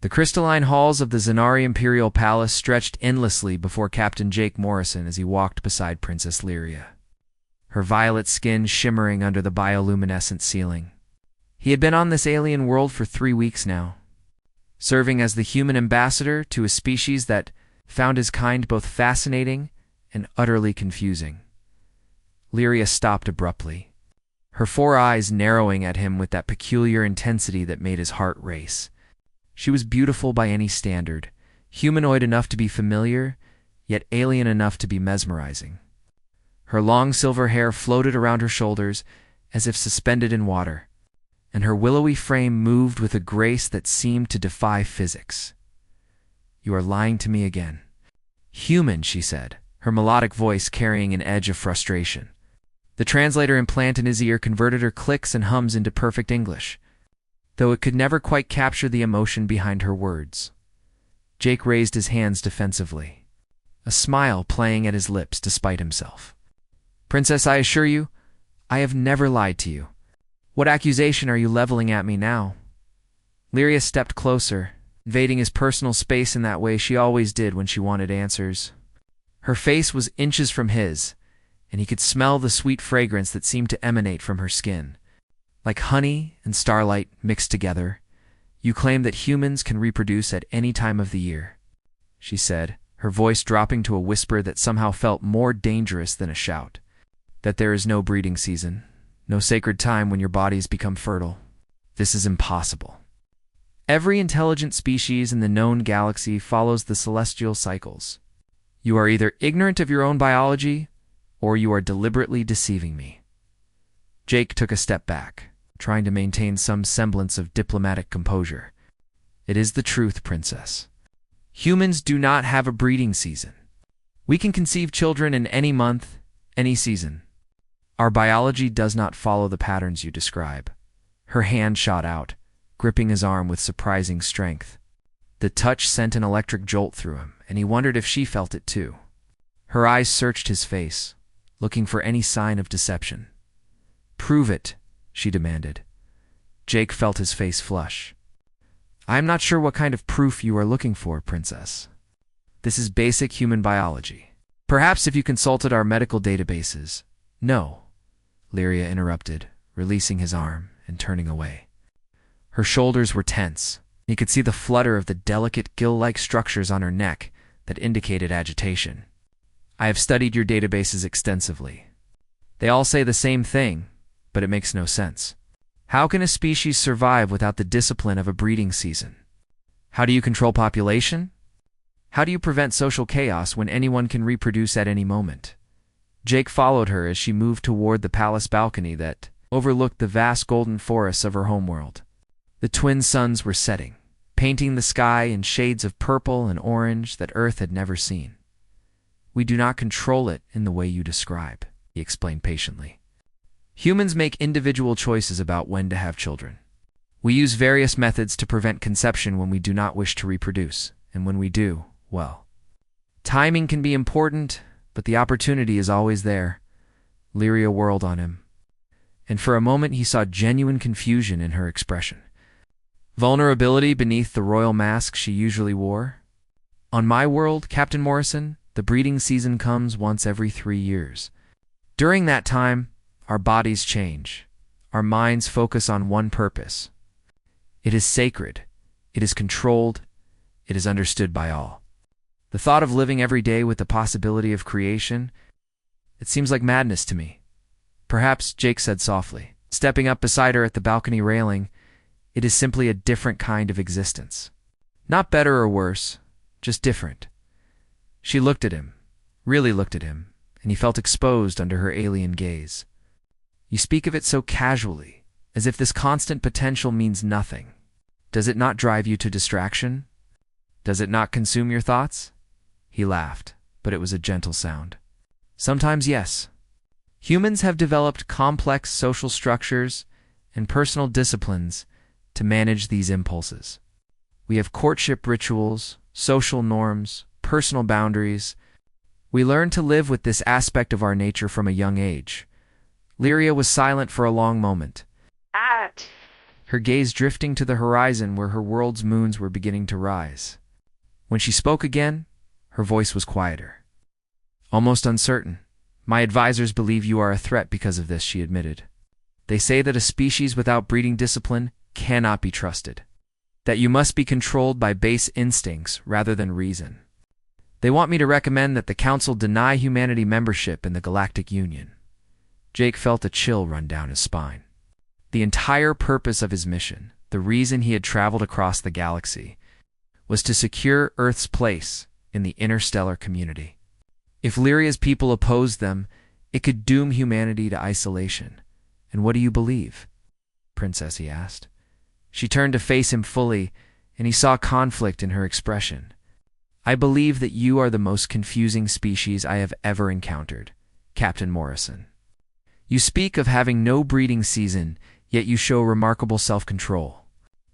The crystalline halls of the Zanari Imperial Palace stretched endlessly before Captain Jake Morrison as he walked beside Princess Lyria, her violet skin shimmering under the bioluminescent ceiling. He had been on this alien world for 3 weeks now, serving as the human ambassador to a species that found his kind both fascinating and utterly confusing. Lyria stopped abruptly, her 4 eyes narrowing at him with that peculiar intensity that made his heart race. She was beautiful by any standard, humanoid enough to be familiar, yet alien enough to be mesmerizing. Her long silver hair floated around her shoulders as if suspended in water, and her willowy frame moved with a grace that seemed to defy physics. "You are lying to me again." "Human," she said, her melodic voice carrying an edge of frustration. The translator implant in his ear converted her clicks and hums into perfect English, though it could never quite capture the emotion behind her words. Jake raised his hands defensively, a smile playing at his lips despite himself. "Princess, I assure you, I have never lied to you. What accusation are you leveling at me now?" Lyria stepped closer, invading his personal space in that way she always did when she wanted answers. Her face was inches from his, and he could smell the sweet fragrance that seemed to emanate from her skin. "Like honey and starlight mixed together, you claim that humans can reproduce at any time of the year," she said, her voice dropping to a whisper that somehow felt more dangerous than a shout. "That there is no breeding season, no sacred time when your bodies become fertile. This is impossible. Every intelligent species in the known galaxy follows the celestial cycles. You are either ignorant of your own biology, or you are deliberately deceiving me." Jake took a step back, trying to maintain some semblance of diplomatic composure. "It is the truth, Princess. Humans do not have a breeding season. We can conceive children in any month, any season. Our biology does not follow the patterns you describe." Her hand shot out, gripping his arm with surprising strength. The touch sent an electric jolt through him, and he wondered if she felt it too. Her eyes searched his face, looking for any sign of deception. "Prove it," she demanded. Jake felt his face flush. "I am not sure what kind of proof you are looking for, Princess. This is basic human biology. Perhaps if you consulted our medical databases—" "No," Lyria interrupted, releasing his arm and turning away. Her shoulders were tense. He could see the flutter of the delicate gill-like structures on her neck that indicated agitation. "I have studied your databases extensively. They all say the same thing, but it makes no sense. How can a species survive without the discipline of a breeding season? How do you control population? How do you prevent social chaos when anyone can reproduce at any moment?" Jake followed her as she moved toward the palace balcony that overlooked the vast golden forests of her homeworld. The twin suns were setting, painting the sky in shades of purple and orange that Earth had never seen. "We do not control it in the way you describe," he explained patiently. "Humans make individual choices about when to have children. We use various methods to prevent conception when we do not wish to reproduce, and when we do, well, timing can be important, but the opportunity is always there." Lyria whirled on him, and for a moment he saw genuine confusion in her expression. Vulnerability beneath the royal mask she usually wore? "On my world, Captain Morrison, the breeding season comes once every 3 years. During that time, our bodies change. Our minds focus on one purpose. It is sacred. It is controlled. It is understood by all. The thought of living every day with the possibility of creation, it seems like madness to me." "Perhaps," Jake said softly, stepping up beside her at the balcony railing, "it is simply a different kind of existence. Not better or worse, just different." She looked at him, really looked at him, and he felt exposed under her alien gaze. "You speak of it so casually, as if this constant potential means nothing. Does it not drive you to distraction? Does it not consume your thoughts?" He laughed, but it was a gentle sound. "Sometimes, yes. Humans have developed complex social structures and personal disciplines to manage these impulses. We have courtship rituals, social norms, personal boundaries. We learn to live with this aspect of our nature from a young age." Lyria was silent for a long moment. her gaze drifting to the horizon where her world's moons were beginning to rise. When she spoke again, her voice was quieter. Almost uncertain. My advisors believe you are a threat because of this, she admitted. They say that a species without breeding discipline cannot be trusted. That you must be controlled by base instincts rather than reason. They want me to recommend that the Council deny humanity membership in the Galactic Union. Jake felt a chill run down his spine. The entire purpose of his mission, the reason he had traveled across the galaxy, was to secure Earth's place in the interstellar community. If Lyria's people opposed them, it could doom humanity to isolation. And what do you believe? Princess, he asked. She turned to face him fully, and he saw conflict in her expression. I believe that you are the most confusing species I have ever encountered, Captain Morrison. You speak of having no breeding season, yet you show remarkable self-control.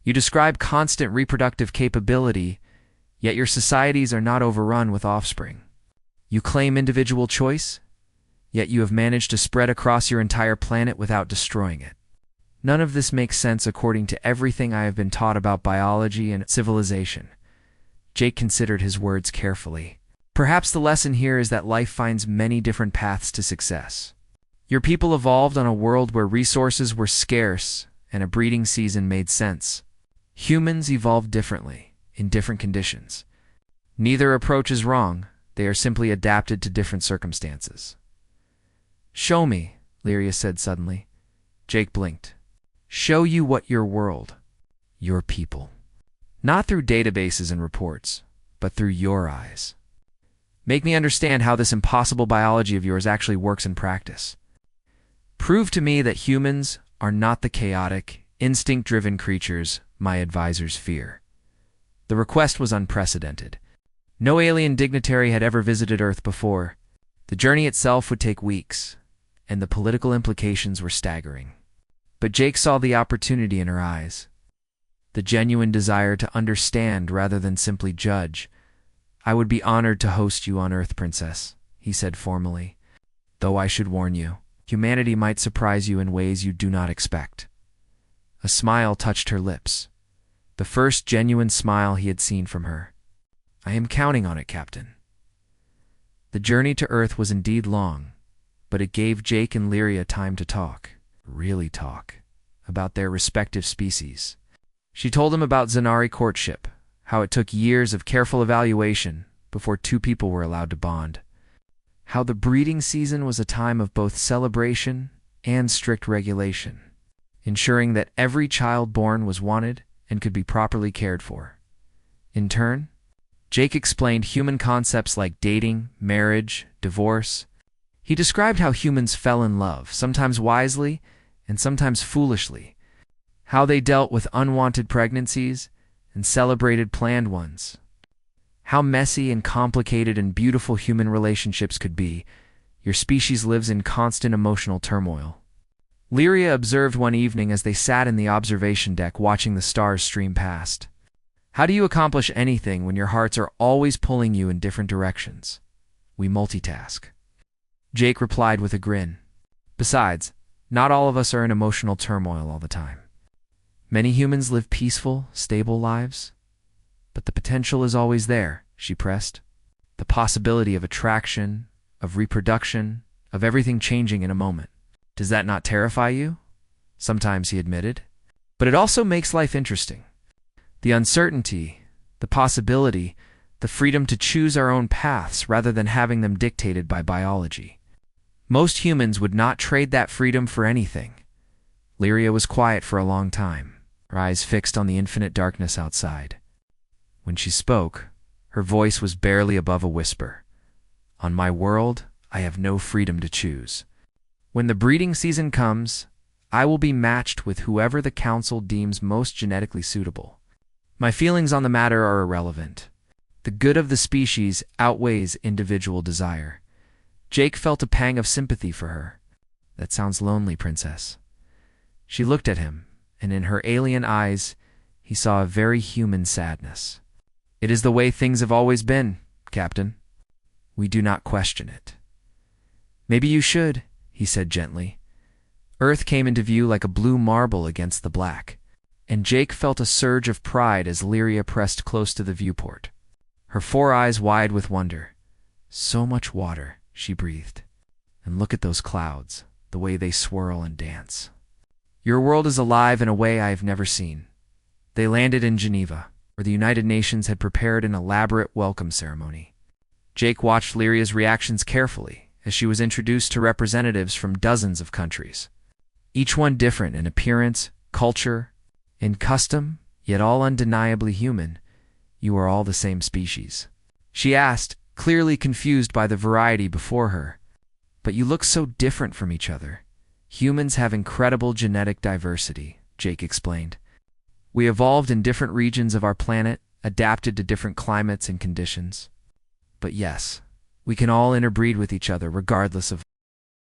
You describe constant reproductive capability, yet your societies are not overrun with offspring. You claim individual choice, yet you have managed to spread across your entire planet without destroying it. None of this makes sense according to everything I have been taught about biology and civilization. Jake considered his words carefully. Perhaps the lesson here is that life finds many different paths to success. Your people evolved on a world where resources were scarce and a breeding season made sense. Humans evolved differently, in different conditions. Neither approach is wrong, they are simply adapted to different circumstances. Show me, Lyria said suddenly. Jake blinked. Show you what your world, your people. Not through databases and reports, but through your eyes. Make me understand how this impossible biology of yours actually works in practice. Prove to me that humans are not the chaotic, instinct-driven creatures my advisors fear. The request was unprecedented. No alien dignitary had ever visited Earth before. The journey itself would take weeks, and the political implications were staggering. But Jake saw the opportunity in her eyes. The genuine desire to understand rather than simply judge. I would be honored to host you on Earth, Princess, he said formally. Though I should warn you, humanity might surprise you in ways you do not expect. A smile touched her lips. The first genuine smile he had seen from her. I am counting on it, Captain. The journey to Earth was indeed long, but it gave Jake and Lyria time to talk, really talk, about their respective species. She told him about Zanari courtship, how it took years of careful evaluation before two people were allowed to bond. How the breeding season was a time of both celebration and strict regulation, ensuring that every child born was wanted and could be properly cared for. In turn, Jake explained human concepts like dating, marriage, divorce. He described how humans fell in love, sometimes wisely and sometimes foolishly, how they dealt with unwanted pregnancies and celebrated planned ones, how messy and complicated and beautiful human relationships could be. Your species lives in constant emotional turmoil. Lyria observed one evening as they sat in the observation deck watching the stars stream past. How do you accomplish anything when your hearts are always pulling you in different directions? We multitask. Jake replied with a grin. Besides, not all of us are in emotional turmoil all the time. Many humans live peaceful, stable lives. But the potential is always there, she pressed. The possibility of attraction, of reproduction, of everything changing in a moment. Does that not terrify you? Sometimes, he admitted. But it also makes life interesting. The uncertainty, the possibility, the freedom to choose our own paths rather than having them dictated by biology. Most humans would not trade that freedom for anything. Lyria was quiet for a long time, her eyes fixed on the infinite darkness outside. When she spoke, her voice was barely above a whisper. On my world, I have no freedom to choose. When the breeding season comes, I will be matched with whoever the Council deems most genetically suitable. My feelings on the matter are irrelevant. The good of the species outweighs individual desire. Jake felt a pang of sympathy for her. That sounds lonely, Princess. She looked at him, and in her alien eyes, he saw a very human sadness. It is the way things have always been, Captain. We do not question it. Maybe you should, he said gently. Earth came into view like a blue marble against the black. And Jake felt a surge of pride as Lyria pressed close to the viewport, her 4 eyes wide with wonder. "So much water," she breathed. "And look at those clouds, the way they swirl and dance. Your world is alive in a way I have never seen." They landed in Geneva, where the United Nations had prepared an elaborate welcome ceremony. Jake watched Lyria's reactions carefully as she was introduced to representatives from dozens of countries, each one different in appearance, culture, in custom, yet all undeniably human. "You are all the same species?" she asked, clearly confused by the variety before her. "But you look so different from each other." "Humans have incredible genetic diversity," Jake explained. "We evolved in different regions of our planet, adapted to different climates and conditions. But yes, we can all interbreed with each other regardless of